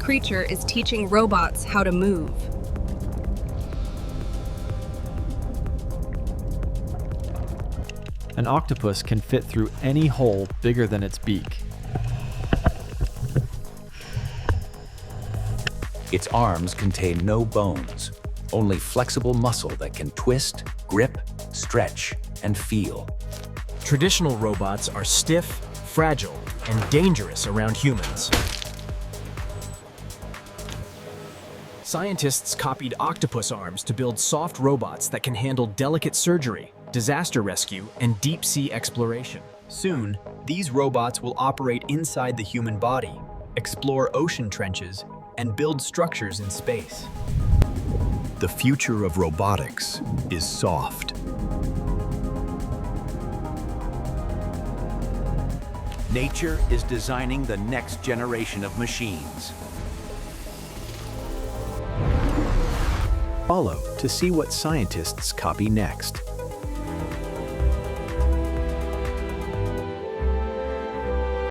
creature is teaching robots how to move. An octopus can fit through any hole bigger than its beak. Its arms contain no bones, only flexible muscle that can twist, grip, stretch, and feel. Traditional robots are stiff, fragile, and dangerous around humans. Scientists copied octopus arms to build soft robots that can handle delicate surgery, disaster rescue, and deep-sea exploration. Soon, these robots will operate inside the human body, explore ocean trenches, and build structures in space. The future of robotics is soft. Nature is designing the next generation of machines. Follow to see what scientists copy next.